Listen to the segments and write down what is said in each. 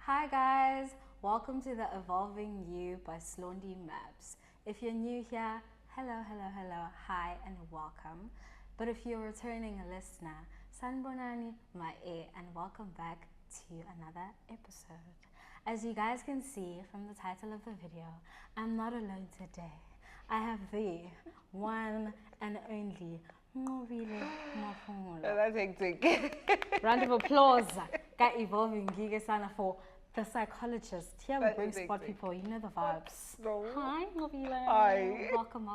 Hi guys, welcome to the Evolving You by Slondy Maps. If you're new here, hello, hi and welcome. But if you're a returning listener, sanbonani mae and welcome back to another episode. As you guys can see from the title of the video, I'm not alone today. I have the one and only Nqobile Maphumulo. That's hectic. Round of applause. Got evolving Gigasana for the psychologist. Here we That bring is spot hectic. people, you know the vibes. No. Hi, Nqobile. Hi. Welcome.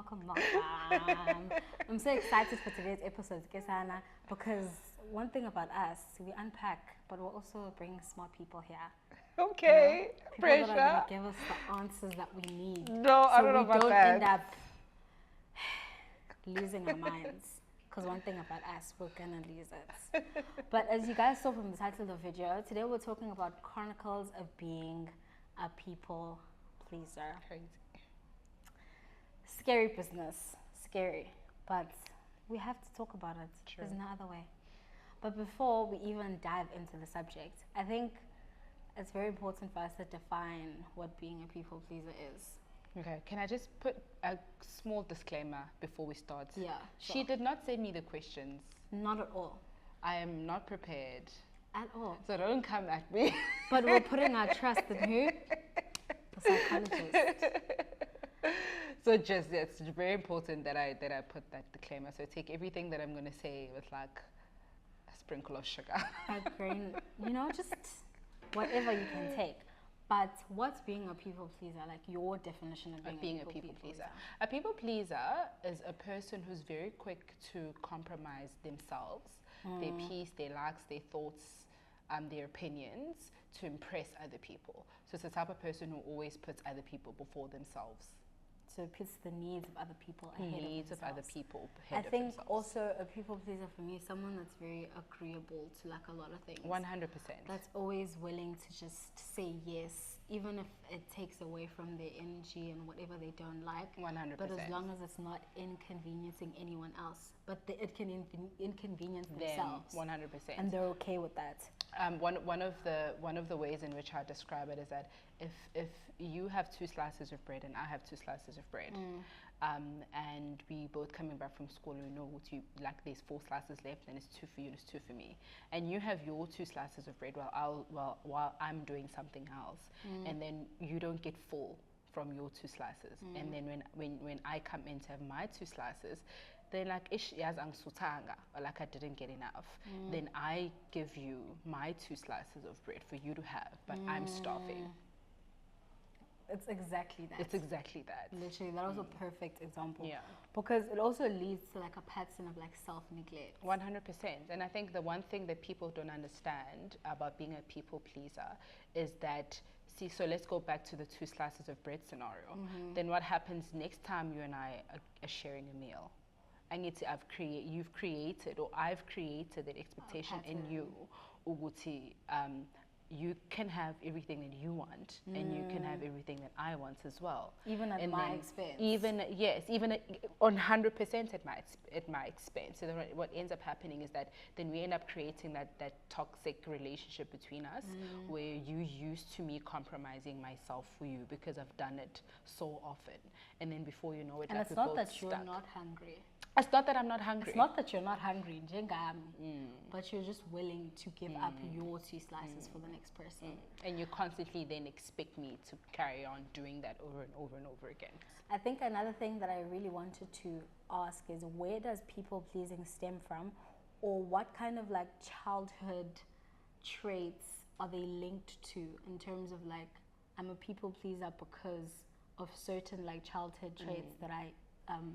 I'm so excited for today's episode, Gigasana, because one thing about us, we unpack, but we'll also bring smart people here. Okay. People that are Pressure. gonna give us the answers that we need. No, I don't know about we don't that. end up losing our minds. Because one thing about us, we're gonna lose it. But as you guys saw from the title of the video, today we're talking about Chronicles of being a people pleaser. Crazy. Scary business, scary, but we have to talk about it. True. There's no other way. But before we even dive into the subject, I think it's very important for us to define what being a people pleaser is. Okay, can I just put a small disclaimer before we start? Yeah, She sure. did not send me the questions. Not at all. I am not prepared. At all. So don't come at me. But we're putting our trust in who? The psychologist. So just, it's very important that I put that disclaimer. So take everything that I'm going to say with like a sprinkle of sugar. A grain, just whatever you can take. But what's being a people pleaser? Like your definition of being, a people pleaser. A people pleaser is a person who's very quick to compromise themselves, their peace, their likes, their thoughts, their opinions to impress other people. So it's the type of person who always puts other people before themselves. So it puts the needs of other people ahead Needs of of other themselves. people I ahead of think themselves. also a people pleaser for me is someone that's very agreeable to like a lot of things. 100%. That's always willing to just say yes, even if it takes away from their energy and whatever they don't like. 100%. But as long as it's not inconveniencing anyone else, but it can inconvenience themselves, 100%. and they're okay with that. One of the ways in which I describe it is that if you have 2 slices of bread and I have 2 slices of bread, and we both coming back from school and we know what you like, there's 4 slices left and it's 2 for you and it's 2 for me, and you have your 2 slices of bread while I'm doing something else, and then you don't get full from your 2 slices, and then when I come in to have my 2 slices, then like ish sutanga, or like I didn't get enough, then I give you my 2 slices of bread for you to have, but I'm starving. It's exactly that. It's exactly that. Literally, that was a perfect example. Yeah. Because it also leads to like a pattern of like self-neglect. 100%. And I think the one thing that people don't understand about being a people pleaser is that, see, so let's go back to the 2 slices of bread scenario. Then what happens next time you and I are sharing a meal? You've created, or I've created that expectation in you, Uguti, you can have everything that you want, and you can have everything that I want as well. Even at And my then expense. Even 100% at my expense. So then what ends up happening is that then we end up creating that toxic relationship between us, where you used to me compromising myself for you because I've done it so often, and then before you know it, And like it's we're not both that you're stuck. not hungry. It's not that I'm not hungry. It's not that you're not hungry, njengami, but you're just willing to give up your 2 slices for the next person. And you constantly then expect me to carry on doing that over and over and over again. I think another thing that I really wanted to ask is, where does people pleasing stem from, or what kind of like childhood traits are they linked to in terms of like, I'm a people pleaser because of certain like childhood traits that I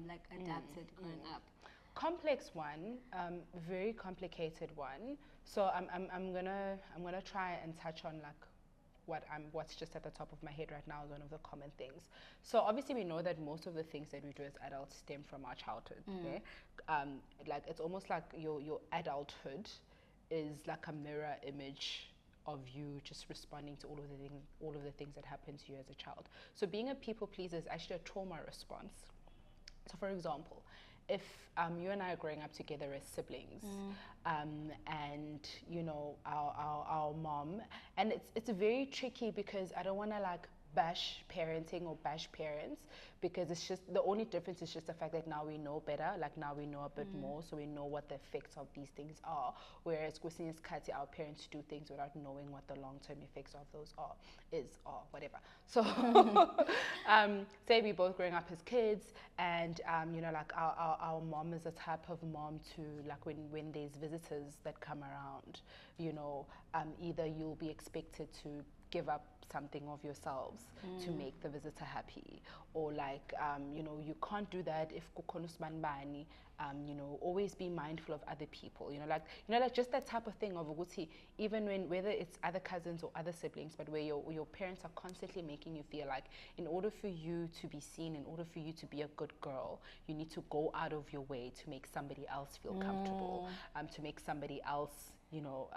like adapted growing up. Complex one, very complicated one. So I'm gonna try and touch on like what's just at the top of my head right now is one of the common things. So obviously we know that most of the things that we do as adults stem from our childhood. Okay? Like it's almost like your adulthood is like a mirror image of you just responding to all of the things that happened to you as a child. So being a people pleaser is actually a trauma response. So for example, if you and I are growing up together as siblings, and you know our mom, and it's very tricky because I don't want to like bash parenting or bash parents, because it's just the only difference is just the fact that now we know better, like now we know a bit more, so we know what the effects of these things are, whereas kwesinye isikhathi our parents do things without knowing what the long-term effects of those are whatever. So say we both growing up as kids, and you know, like our mom is the type of mom to, like, when there's visitors that come around, you know, either you'll be expected to give up something of yourselves to make the visitor happy, or like you know, you can't do that if kukhona usibani, you know, always be mindful of other people, you know, like just that type of thing of ukuthi, even when, whether it's other cousins or other siblings, but where your parents are constantly making you feel like in order for you to be seen, in order for you to be a good girl, you need to go out of your way to make somebody else feel comfortable, to make somebody else, you know,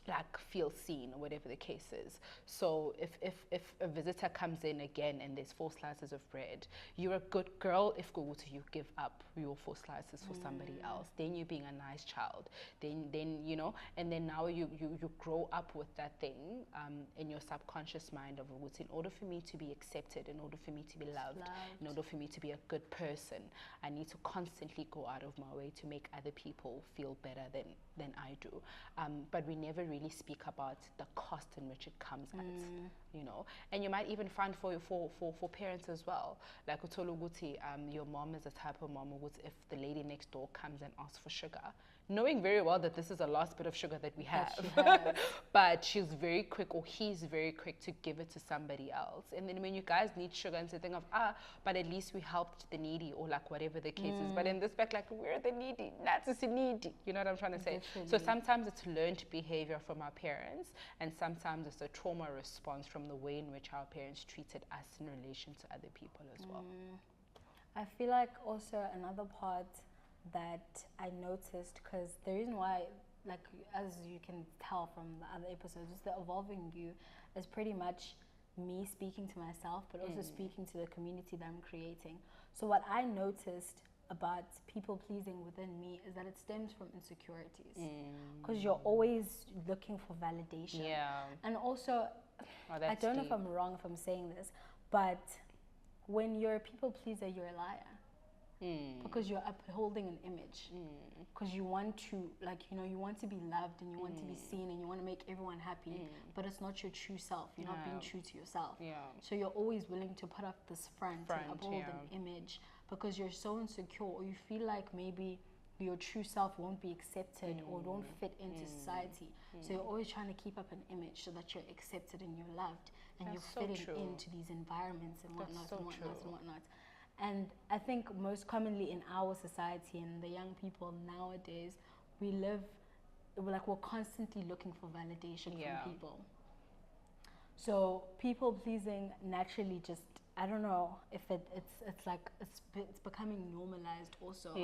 like feel seen, or whatever the case is. So if a visitor comes in again and there's 4 slices of bread, you're a good girl if you give up your 4 slices for somebody else. Then you're being a nice child. Then you know, and then now you grow up with that thing in your subconscious mind of in order for me to be accepted, in order for me to be loved, in order for me to be a good person, I need to constantly go out of my way to make other people feel better than I do. But we never really speak about the cost in which it comes at, you know. And you might even find for parents as well, like utoluguti, your mom is the type of mom who, if the lady next door comes and asks for sugar, knowing very well that this is the last bit of sugar that we have, but she's very quick, or he's very quick to give it to somebody else. And then when you guys need sugar, and to think of, but at least we helped the needy, or like whatever the case is. But in this fact, like, we're the needy, that's needy. You know what I'm trying to say? Definitely. So sometimes it's learned behavior from our parents, and sometimes it's a trauma response from the way in which our parents treated us in relation to other people as well. I feel like also another part that I noticed, because the reason why, like, as you can tell from the other episodes, is the evolving you is pretty much me speaking to myself, but also speaking to the community that I'm creating. So what I noticed about people pleasing within me is that it stems from insecurities, because you're always looking for validation. And also, I don't know if I'm wrong if I'm saying this, but when you're a people pleaser, you're a liar. Because you're upholding an image, because you want to, like, you know, you want to be loved, and you want to be seen, and you want to make everyone happy, but it's not your true self. You're not being true to yourself. So you're always willing to put up this front and uphold an image, because you're so insecure, or you feel like maybe your true self won't be accepted or don't fit into society. So you're always trying to keep up an image so that you're accepted and you're loved, and you're fitting into these environments and whatnot and whatnot. And I think most commonly in our society and the young people nowadays, we're constantly looking for validation from people. So people pleasing naturally just, I don't know if it's becoming normalized also,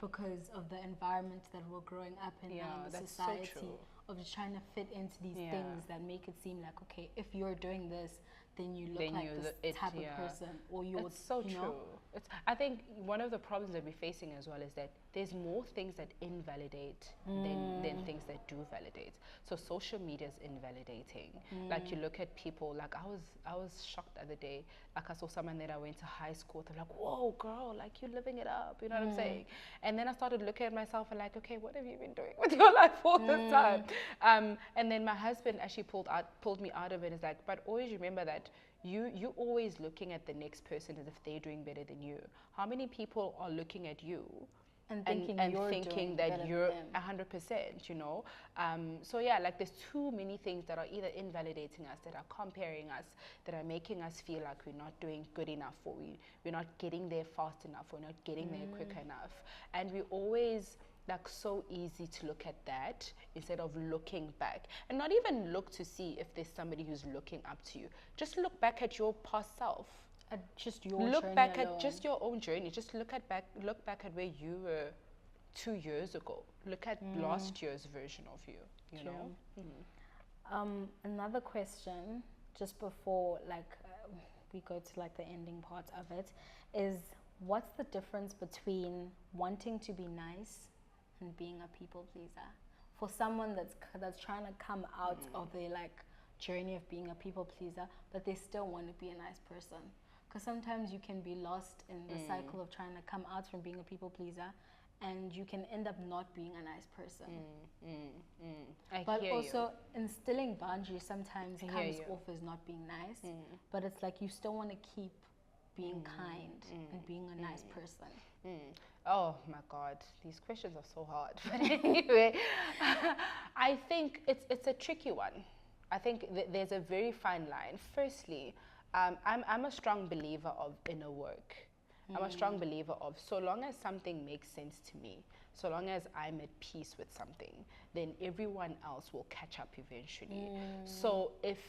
because of the environment that we're growing up in now, the society of just trying to fit into these things that make it seem like, okay, if you're doing this, then you look like this type of person, or you're. It's so true. I think one of the problems that we're facing as well is that there's more things that invalidate than things that do validate. So social media is invalidating. Like, you look at people, like I was shocked the other day. Like, I saw someone that I went to high school. They're like, "Whoa, girl! Like, you're living it up." You know what I'm saying? And then I started looking at myself and like, okay, what have you been doing with your life all this time? And then my husband actually pulled me out of it. It's like, but always remember that you're always looking at the next person as if they're doing better than you. How many people are looking at you and thinking that you're 100%, you know? So yeah, like, there's too many things that are either invalidating us, that are comparing us, that are making us feel like we're not doing good enough, or we're not getting there fast enough, or we're not getting there quick enough. And we always, like, so easy to look at that instead of looking back, and not even look to see if there's somebody who's looking up to you. Just look back at your past self. Just your look journey back alone. at just your own journey. Just look back at where you were 2 years ago. Look at last year's version of you. You know. Another question, just before we go to like the ending part of it, is what's the difference between wanting to be nice and being a people pleaser? For someone that's trying to come out of their like journey of being a people pleaser, but they still want to be a nice person. Because sometimes you can be lost in the cycle of trying to come out from being a people pleaser, and you can end up not being a nice person. But also instilling boundaries sometimes comes off as not being nice, but it's like you still want to keep being kind and being a nice person. Oh my God, these questions are so hard. But anyway, I think it's a tricky one. I think there's a very fine line. Firstly, I'm a strong believer of inner work. I'm a strong believer of, so long as something makes sense to me, so long as I'm at peace with something, then everyone else will catch up eventually. So if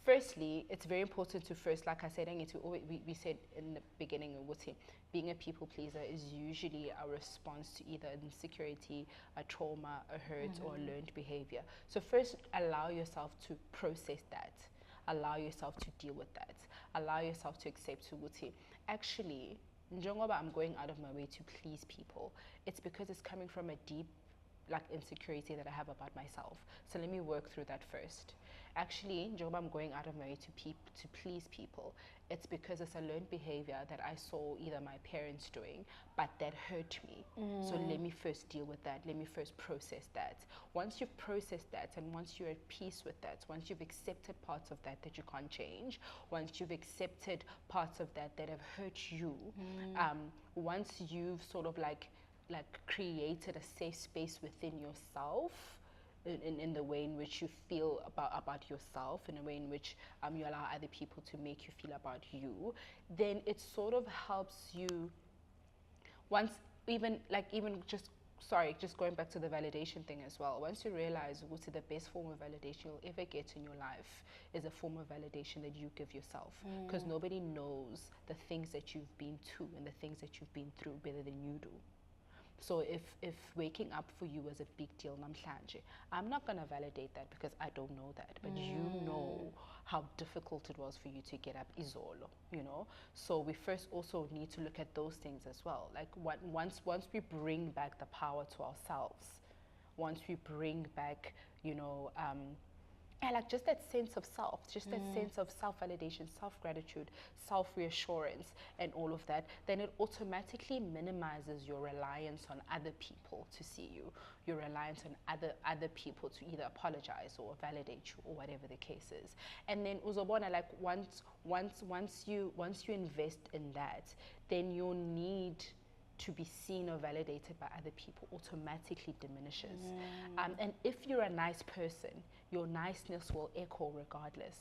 firstly, it's very important to first, like I said, we said in the beginning, being a people pleaser is usually a response to either insecurity, a trauma, a hurt, or a learned behavior. So first, allow yourself to process that. Allow yourself to deal with that. Allow yourself to accept Suguti. Actually, njengoba I'm going out of my way to please people, it's because it's coming from a deep like insecurity that I have about myself. So let me work through that first. Actually, njengoba I'm going out of my way to please people, it's because it's a learned behavior that I saw either my parents doing, but that hurt me. So let me first deal with that. Let me first process that. Once you've processed that, and once you're at peace with that, once you've accepted parts of that you can't change, once you've accepted parts of that have hurt you, once you've sort of like created a safe space within yourself, in the way in which you feel about yourself, in a way in which you allow other people to make you feel about you, then it sort of helps you. Once even just going back to the validation thing as well. Once you realize what's the best form of validation you'll ever get in your life is a form of validation that you give yourself, because nobody knows the things that you've been to and the things that you've been through better than you do. So if waking up for you was a big deal namhlanje, I'm not going to validate that because I don't know that. But you know how difficult it was for you to get up izolo, you know? So we first also need to look at those things as well. Like once we bring back the power to ourselves, once we bring back, you know, like just that sense of self, just that sense of self-validation, self-gratitude, self-reassurance, and all of that, then it automatically minimizes your reliance on other people to see you, your reliance on other people to either apologize or validate you or whatever the case is. And then uzobona, like once you invest in that, then your need to be seen or validated by other people automatically diminishes. And if you're a nice person, your niceness will echo regardless.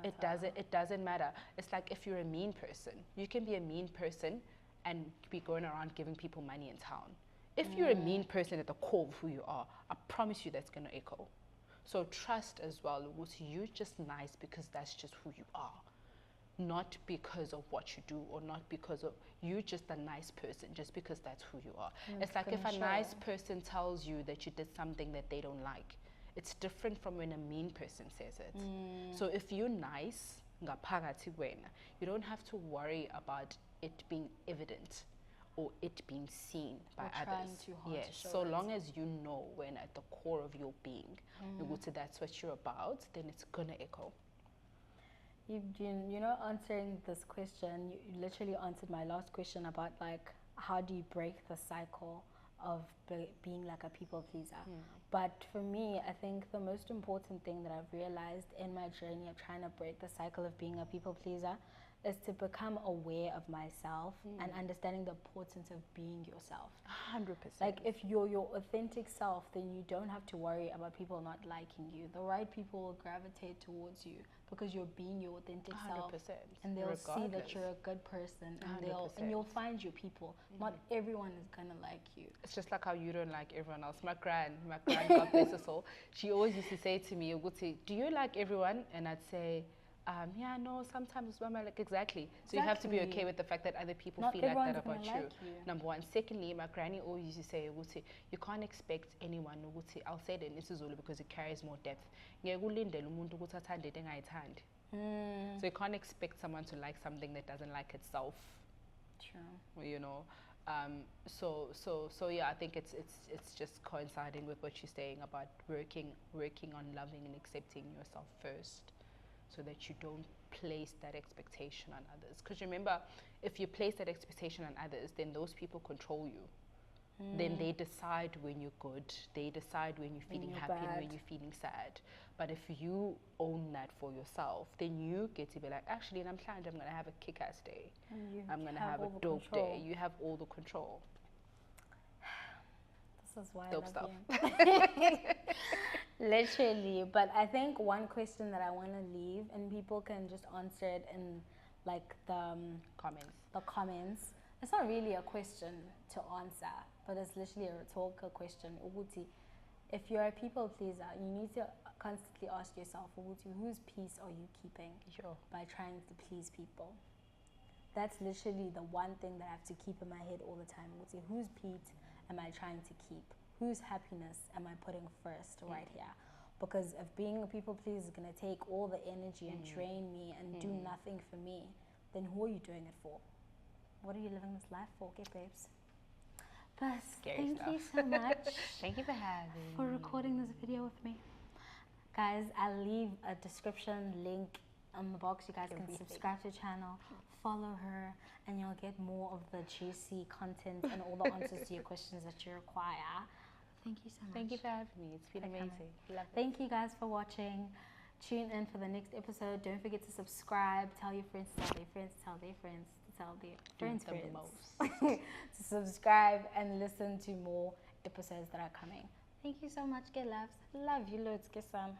It doesn't matter. It doesn't matter. It's like if you're a mean person, you can be a mean person and be going around giving people money in town. If you're a mean person at the core of who you are, I promise you that's going to echo. So trust as well, you're just nice because that's just who you are. Not because of what you do, or not because of you're just a nice person, just because that's who you are. It's like if a nice person tells you that you did something that they don't like, it's different from when a mean person says it. So if you're nice, you don't have to worry about it being evident or it being seen by others. Yes, so long as you know when at the core of your being, that's what you're about, then it's gonna echo. You know, answering this question, you literally answered my last question about like how do you break the cycle of being like a people pleaser. But for me, I think the most important thing that I've realized in my journey of trying to break the cycle of being a people pleaser is to become aware of myself and understanding the importance of being yourself. 100%. Like if you're your authentic self, then you don't have to worry about people not liking you. The right people will gravitate towards you because you're being your authentic 100%. self, and they'll see that you're a good person, and you'll find your people. Not everyone is gonna like you. It's just like how you don't like everyone else. My grand, God bless her soul, she always used to say to me, do you like everyone? And I'd say, yeah, no, sometimes I'm like, exactly. So you have to be okay with the fact that other people feel like that about you. Number one. Secondly, my granny always used to say, you can't expect anyone, I'll say it in isiZulu because it carries more depth. So you can't expect someone to like something that doesn't like itself. True. You know, so yeah, I think it's just coinciding with what you're saying about working on loving and accepting yourself first, so that you don't place that expectation on others. Because remember, if you place that expectation on others, then those people control you. Then they decide when you're good, they decide when you're feeling happy and when you're feeling sad. But if you own that for yourself, then you get to be like, actually, I'm going to have a kick-ass day. I'm going to have a dope day. You have all the control. This is why dope I love stuff. you. Literally. But I think one question that I want to leave, and people can just answer it in like the comments. It's not really a question to answer, but it's literally a rhetorical question. Uguti, if you're a people pleaser, you need to constantly ask yourself, Uguti, whose peace are you keeping by trying to please people? That's literally the one thing that I have to keep in my head all the time. Uguti, whose peace am I trying to keep? Whose happiness am I putting first right here? Because if being a people pleaser is going to take all the energy and drain me and do nothing for me, then who are you doing it for? What are you living this life for? Okay, babes. But thank you so much. Thank you for having for recording this video with me. Guys, I'll leave a description link on the box. You guys can subscribe to the channel, follow her, and you'll get more of the juicy content and all the answers to your questions that you require. Thank you so much. Thank you for having me. It's been amazing. Love it. Thank you guys for watching. Tune in for the next episode. Don't forget to subscribe. Tell your friends, tell their friends, tell their friends, tell their friends. To subscribe and listen to more episodes that are coming. Thank you so much. Get loves. Love you loads. Get some.